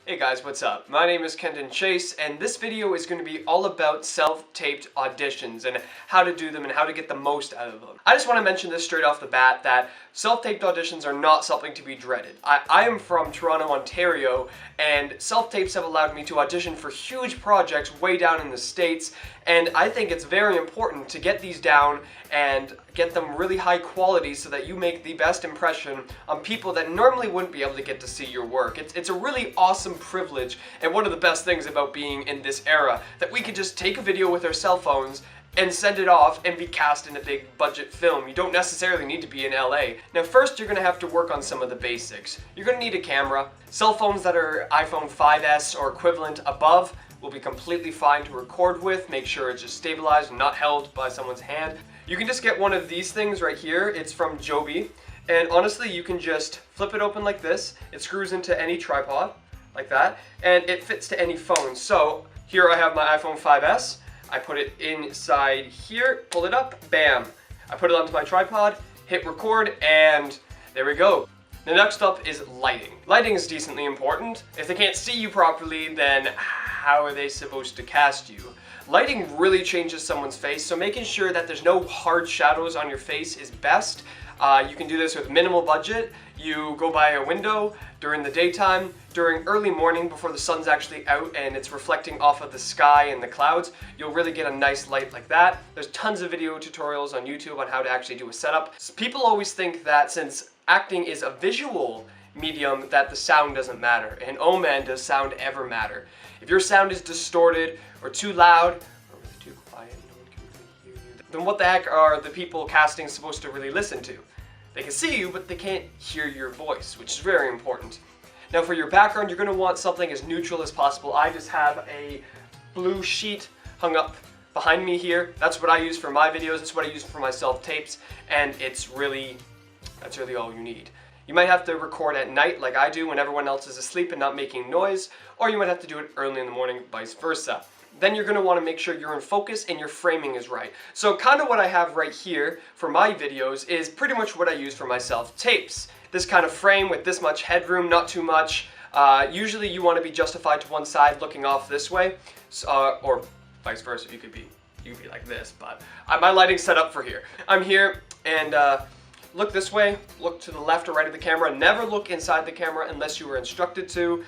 Hey guys, what's up? My name is Kendon Chase, and this video is going to be all about self-taped auditions and how to do them and how to get the most out of them. I just want to mention this straight off the bat that self-taped auditions are not something to be dreaded. I am from Toronto, Ontario, and self-tapes have allowed me to audition for huge projects way down in the States, and I think it's very important to get these down and get them really high quality so that you make the best impression on people that normally wouldn't be able to get to see your work. It's a really awesome privilege, and one of the best things about being in this era, that we can just take a video with our cell phones and send it off and be cast in a big budget film. You don't necessarily need to be in LA. Now first you're going to have to work on some of the basics. You're going to need a camera. Cell phones that are iPhone 5S or equivalent above will be completely fine to record with. Make sure it's just stabilized and not held by someone's hand. You can just get one of these things right here. It's from Joby, and honestly you can just flip it open like this. It screws into any tripod like that, and it fits to any phone. So here I have my iPhone 5S. I put it inside here, pull it up, bam. I put it onto my tripod, hit record, and there we go. The next up is lighting. Lighting is decently important. If they can't see you properly, then how are they supposed to cast you? Lighting really changes someone's face, so making sure that there's no hard shadows on your face is best. You can do this with minimal budget. You go by a window during the daytime, during early morning before the sun's actually out and it's reflecting off of the sky and the clouds, you'll really get a nice light like that. There's tons of video tutorials on YouTube on how to actually do a setup. So people always think that since acting is a visual medium that the sound doesn't matter, and oh man, does sound ever matter. If your sound is distorted or too loud or really too quiet, no one can really hear you, then what the heck are the people casting supposed to really listen to? They can see you, but they can't hear your voice, which is very important. Now for your background, you're going to want something as neutral as possible. I just have a blue sheet hung up behind me here. That's what I use for my videos, that's what I use for my self-tapes, and that's really all you need. You might have to record at night like I do when everyone else is asleep and not making noise, or you might have to do it early in the morning, vice versa. Then you're going to want to make sure you're in focus and your framing is right. So kind of what I have right here for my videos is pretty much what I use for my self-tapes. This kind of frame with this much headroom, not too much. Usually you want to be justified to one side looking off this way, or vice versa. You could be like this, but my lighting's set up for here. I'm here and look this way, look to the left or right of the camera. Never look inside the camera unless you were instructed to.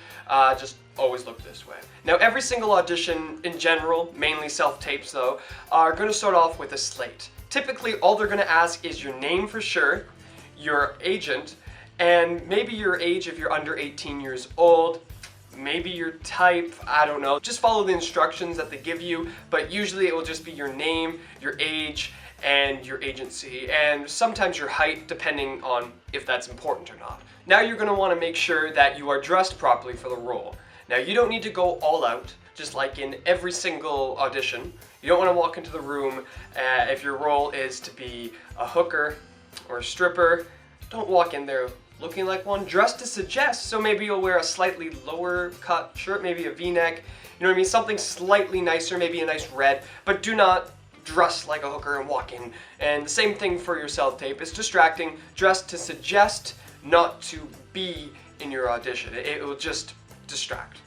Just always look this way. Now every single audition in general, mainly self-tapes though, are going to start off with a slate. Typically all they're going to ask is your name for sure, your agent, and maybe your age if you're under 18 years old, maybe your type, I don't know. Just follow the instructions that they give you, but usually it will just be your name, your age, and your agency, and sometimes your height, depending on if that's important or not. Now you're going to want to make sure that you are dressed properly for the role. Now you don't need to go all out, just like in every single audition. You don't want to walk into the room if your role is to be a hooker or a stripper. Don't walk in there looking like one. Dress to suggest, so maybe you'll wear a slightly lower cut shirt, maybe a v-neck, you know what I mean, something slightly nicer, maybe a nice red, but do not dress like a hooker and walk in. And the same thing for your self-tape. It's distracting. Dress to suggest, not to be in your audition. It will just distract.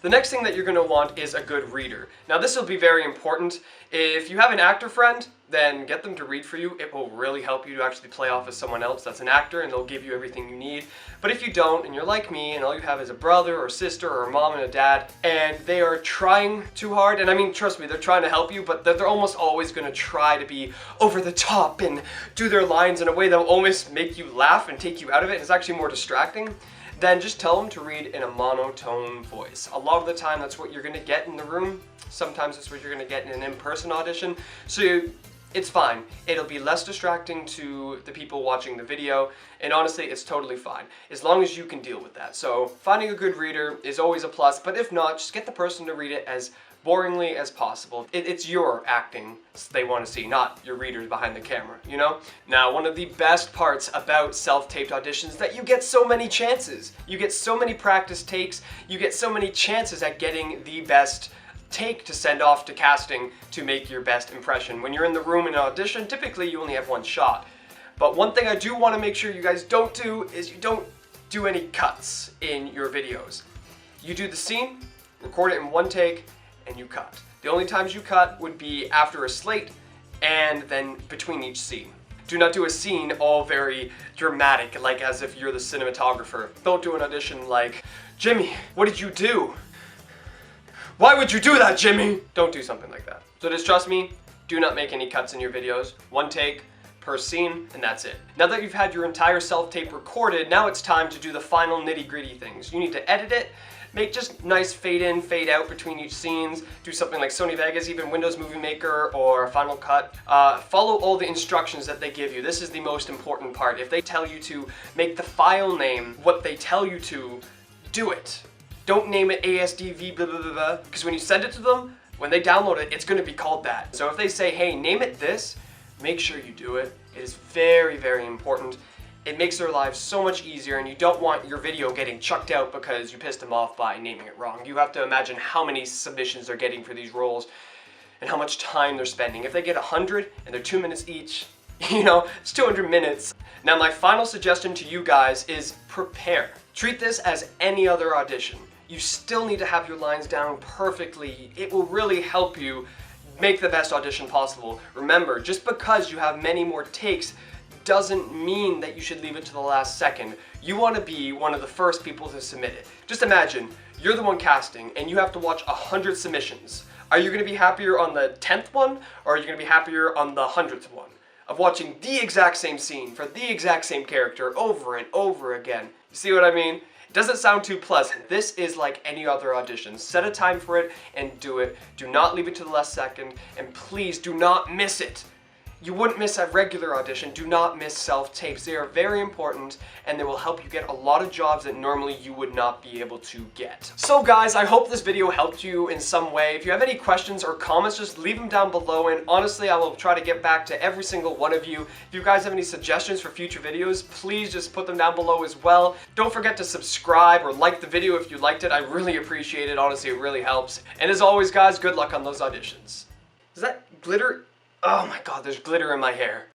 The next thing that you're going to want is a good reader. Now this will be very important. If you have an actor friend, then get them to read for you. It will really help you to actually play off as someone else that's an actor, and they'll give you everything you need. But if you don't, and you're like me, and all you have is a brother or sister or a mom and a dad, and they are trying too hard, and I mean, trust me, they're trying to help you, but they're almost always going to try to be over the top and do their lines in a way that will almost make you laugh and take you out of it. It's actually more distracting. Then just tell them to read in a monotone voice. A lot of the time that's what you're going to get in the room. Sometimes it's what you're going to get in an in-person audition. So it's fine. It'll be less distracting to the people watching the video, and honestly it's totally fine as long as you can deal with that. So finding a good reader is always a plus, but if not, just get the person to read it as boringly as possible. It's your acting they want to see, not your readers behind the camera, you know? Now, one of the best parts about self-taped auditions is that you get so many chances. You get so many practice takes, you get so many chances at getting the best take to send off to casting to make your best impression. When you're in the room in an audition, typically you only have one shot. But one thing I do want to make sure you guys don't do is you don't do any cuts in your videos. You do the scene, record it in one take, and you cut. The only times you cut would be after a slate and then between each scene. Do not do a scene all very dramatic, like as if you're the cinematographer. Don't do an audition like, Jimmy, what did you do? Why would you do that, Jimmy? Don't do something like that. So just trust me, do not make any cuts in your videos. One take per scene, and that's it. Now that you've had your entire self-tape recorded, now it's time to do the final nitty-gritty things. You need to edit it, make just nice fade in, fade out between each scenes, do something like Sony Vegas, even Windows Movie Maker or Final Cut. Follow all the instructions that they give you. This is the most important part. If they tell you to make the file name what they tell you to, do it. Don't name it ASDV blah blah blah blah, because when you send it to them, when they download it, it's going to be called that. So if they say, hey, name it this, make sure you do it. It is very, very important. It makes their lives so much easier, and you don't want your video getting chucked out because you pissed them off by naming it wrong. You have to imagine how many submissions they're getting for these roles and how much time they're spending. If they get 100 and they're 2 minutes each, you know, it's 200 minutes. Now my final suggestion to you guys is prepare. Treat this as any other audition. You still need to have your lines down perfectly. It will really help you make the best audition possible. Remember, just because you have many more takes doesn't mean that you should leave it to the last second. You want to be one of the first people to submit it. Just imagine, you're the one casting and you have to watch 100 submissions. Are you going to be happier on the 10th one, or are you going to be happier on the 100th one? Of watching the exact same scene for the exact same character over and over again. You see what I mean? It doesn't sound too pleasant. This is like any other audition. Set a time for it and do it. Do not leave it to the last second, and please do not miss it. You wouldn't miss a regular audition. Do not miss self-tapes. They are very important, and they will help you get a lot of jobs that normally you would not be able to get. So guys, I hope this video helped you in some way. If you have any questions or comments, just leave them down below, and honestly, I will try to get back to every single one of you. If you guys have any suggestions for future videos, please just put them down below as well. Don't forget to subscribe or like the video if you liked it. I really appreciate it. Honestly, it really helps. And as always, guys, good luck on those auditions. Is that glitter? Oh my god, there's glitter in my hair.